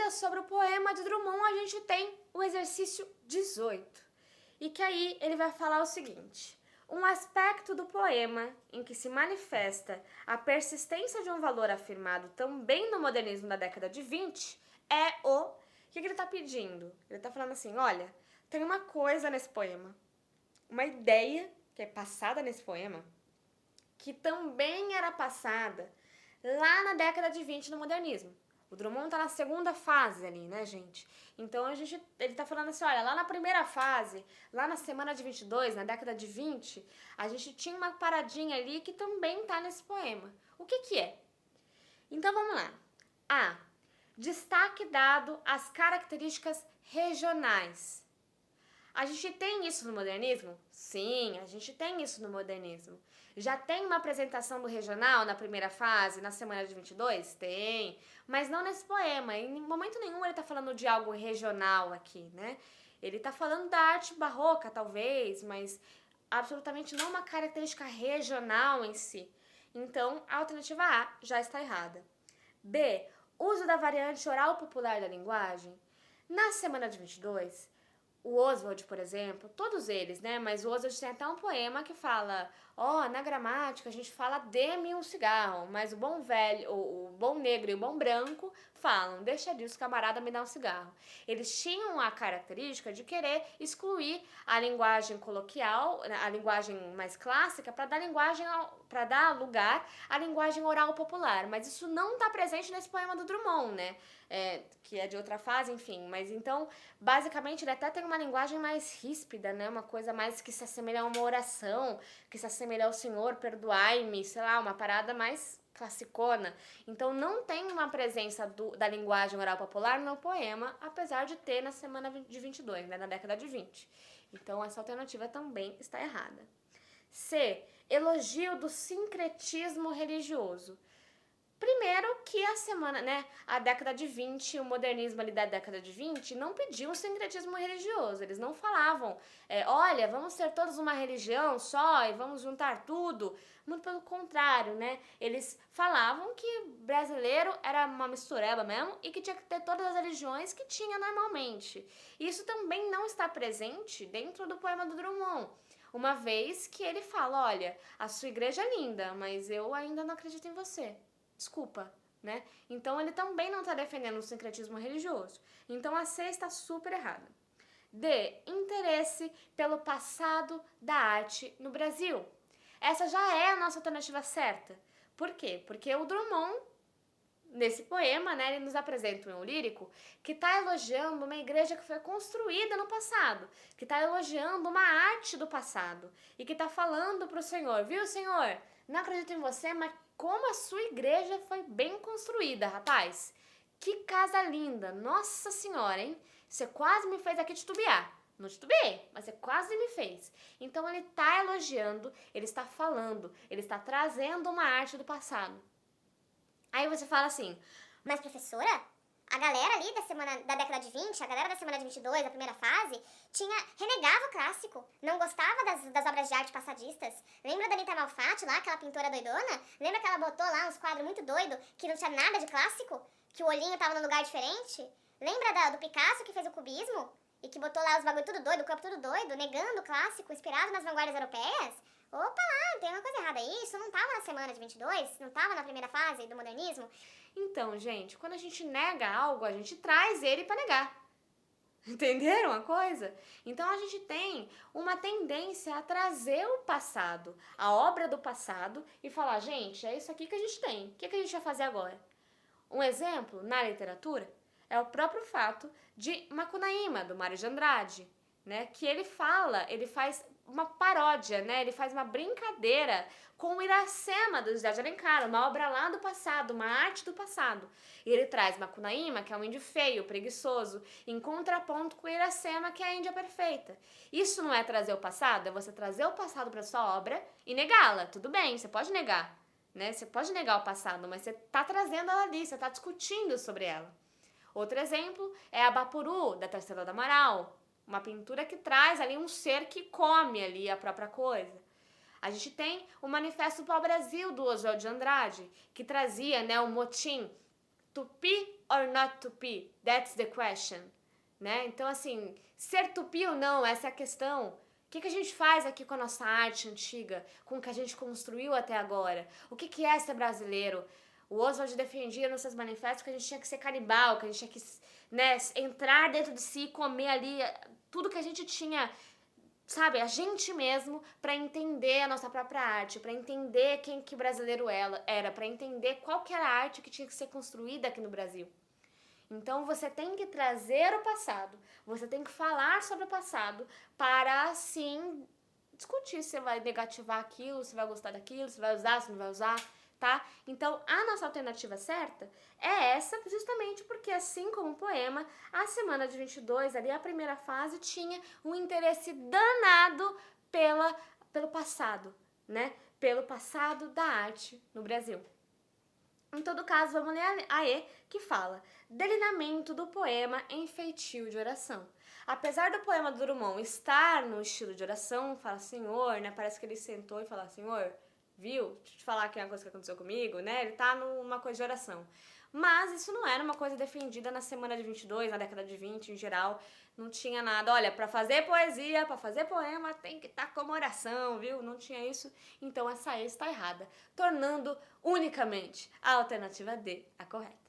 ainda sobre o poema de Drummond, a gente tem o exercício 18. E que aí ele vai falar o seguinte: um aspecto do poema em que se manifesta a persistência de um valor afirmado também no modernismo da década de 20 é o... O que ele está pedindo? Ele está falando assim, olha, tem uma coisa nesse poema, uma ideia que é passada nesse poema, que também era passada lá na década de 20 no modernismo. O Drummond tá na segunda fase ali, né, gente? Então ele tá falando assim, olha, lá na primeira fase, lá na semana de 22, na década de 20, a gente tinha uma paradinha ali que também tá nesse poema. O que que é? Então vamos lá. A. Destaque dado às características regionais. A gente tem isso no modernismo? Sim, a gente tem isso no modernismo. Já tem uma apresentação do regional na primeira fase, na semana de 22? Tem, mas não nesse poema. Em momento nenhum ele está falando de algo regional aqui, né? Ele está falando da arte barroca, talvez, mas absolutamente não uma característica regional em si. Então, a alternativa A já está errada. B. Uso da variante oral popular da linguagem. Na semana de 22, o Oswald, por exemplo, todos eles, né? Mas o Oswald tem até um poema que fala, na gramática a gente fala dê-me um cigarro, mas o bom velho, o bom negro e o bom branco falam, deixa disso, camarada, me dá um cigarro. Eles tinham a característica de querer excluir a linguagem coloquial, a linguagem mais clássica, para dar lugar à linguagem oral popular, mas isso não está presente nesse poema do Drummond, né? Que é de outra fase, enfim, mas então, basicamente, ele até tem uma linguagem mais ríspida, né, uma coisa mais que se assemelha a uma oração, que se assemelha ao Senhor, perdoai-me, sei lá, uma parada mais classicona. Então, não tem uma presença da linguagem oral popular no poema, apesar de ter na semana de 22, né, na década de 20. Então, essa alternativa também está errada. C. Elogio do sincretismo religioso. Primeiro que a semana, né, a década de 20, o modernismo ali da década de 20 não pediu um sincretismo religioso, eles não falavam, olha, vamos ser todos uma religião só e vamos juntar tudo, muito pelo contrário, né, eles falavam que brasileiro era uma mistureba mesmo e que tinha que ter todas as religiões que tinha normalmente. Isso também não está presente dentro do poema do Drummond, uma vez que ele fala, olha, a sua igreja é linda, mas eu ainda não acredito em você. Desculpa, né? Então ele também não está defendendo o sincretismo religioso. Então a C está super errada. D. Interesse pelo passado da arte no Brasil. Essa já é a nossa alternativa certa. Por quê? Porque o Drummond, nesse poema, né, ele nos apresenta um lírico que está elogiando uma igreja que foi construída no passado, que está elogiando uma arte do passado e que está falando para o Senhor, viu, Senhor? Não acredito em você, mas como a sua igreja foi bem construída, rapaz. Que casa linda, nossa senhora, hein? Você quase me fez aqui titubear. Não titubeei, mas você quase me fez. Então ele está elogiando, ele está falando, ele está trazendo uma arte do passado. Aí você fala assim, mas professora, a galera ali da década de 20, a galera da semana de 22, da primeira fase, renegava o clássico, não gostava das obras de arte passadistas. Lembra da Anita Malfatti lá, aquela pintora doidona? Lembra que ela botou lá uns quadros muito doidos, que não tinha nada de clássico? Que o olhinho tava num lugar diferente? Lembra do Picasso que fez o cubismo? E que botou lá os bagulho tudo doido, o corpo tudo doido, negando o clássico, inspirado nas vanguardas europeias? Opa lá, tem uma coisa errada aí, isso não tava na semana de 22? Não tava na primeira fase do modernismo? Então, gente, quando a gente nega algo, a gente traz ele para negar. Entenderam a coisa? Então a gente tem uma tendência a trazer o passado, a obra do passado e falar, gente, é isso aqui que a gente tem. O que a gente vai fazer agora? Um exemplo na literatura é o próprio fato de Macunaíma, do Mário de Andrade, né? Que ele faz uma paródia, né? Ele faz uma brincadeira com o Iracema do José de Alencar, uma obra lá do passado, uma arte do passado. E ele traz Macunaíma, que é um índio feio, preguiçoso, em contraponto com o Iracema, que é a Índia perfeita. Isso não é trazer o passado, é você trazer o passado para sua obra e negá-la. Tudo bem, você pode negar, né? Você pode negar o passado, mas você está trazendo ela ali, você está discutindo sobre ela. Outro exemplo é a Bapuru, da Tarsila do Amaral, uma pintura que traz ali um ser que come ali a própria coisa. A gente tem o Manifesto para o Brasil, do Oswald de Andrade, que trazia, né, o motim tupi or not tupi? That's the question. Né? Então, assim, ser tupi ou não, essa é a questão. O que a gente faz aqui com a nossa arte antiga, com o que a gente construiu até agora? O que é ser brasileiro? O Oswald defendia nos seus manifestos que a gente tinha que ser canibal, que a gente tinha que, né, entrar dentro de si e comer ali tudo que a gente tinha, sabe, a gente mesmo, para entender a nossa própria arte, para entender quem que o brasileiro era, para entender qual que era a arte que tinha que ser construída aqui no Brasil. Então você tem que trazer o passado, você tem que falar sobre o passado para assim discutir se você vai negativar aquilo, se vai gostar daquilo, se vai usar, se não vai usar, tá? Então a nossa alternativa certa é essa, justamente porque assim como o poema, a semana de 22, ali a primeira fase, tinha um interesse danado pelo passado, né? Pelo passado da arte no Brasil. Em todo caso, vamos ler a E, que fala: delineamento do poema em feitio de oração. Apesar do poema do Drummond estar no estilo de oração, fala Senhor, né? Parece que ele sentou e falou: Senhor, viu? Deixa eu te falar aqui uma coisa que aconteceu comigo, né? Ele tá numa coisa de oração. Mas isso não era uma coisa defendida na semana de 22, na década de 20 em geral. Não tinha nada. Olha, para fazer poesia, para fazer poema, tem que estar como oração, viu? Não tinha isso. Então essa E está errada, tornando unicamente a alternativa D a correta.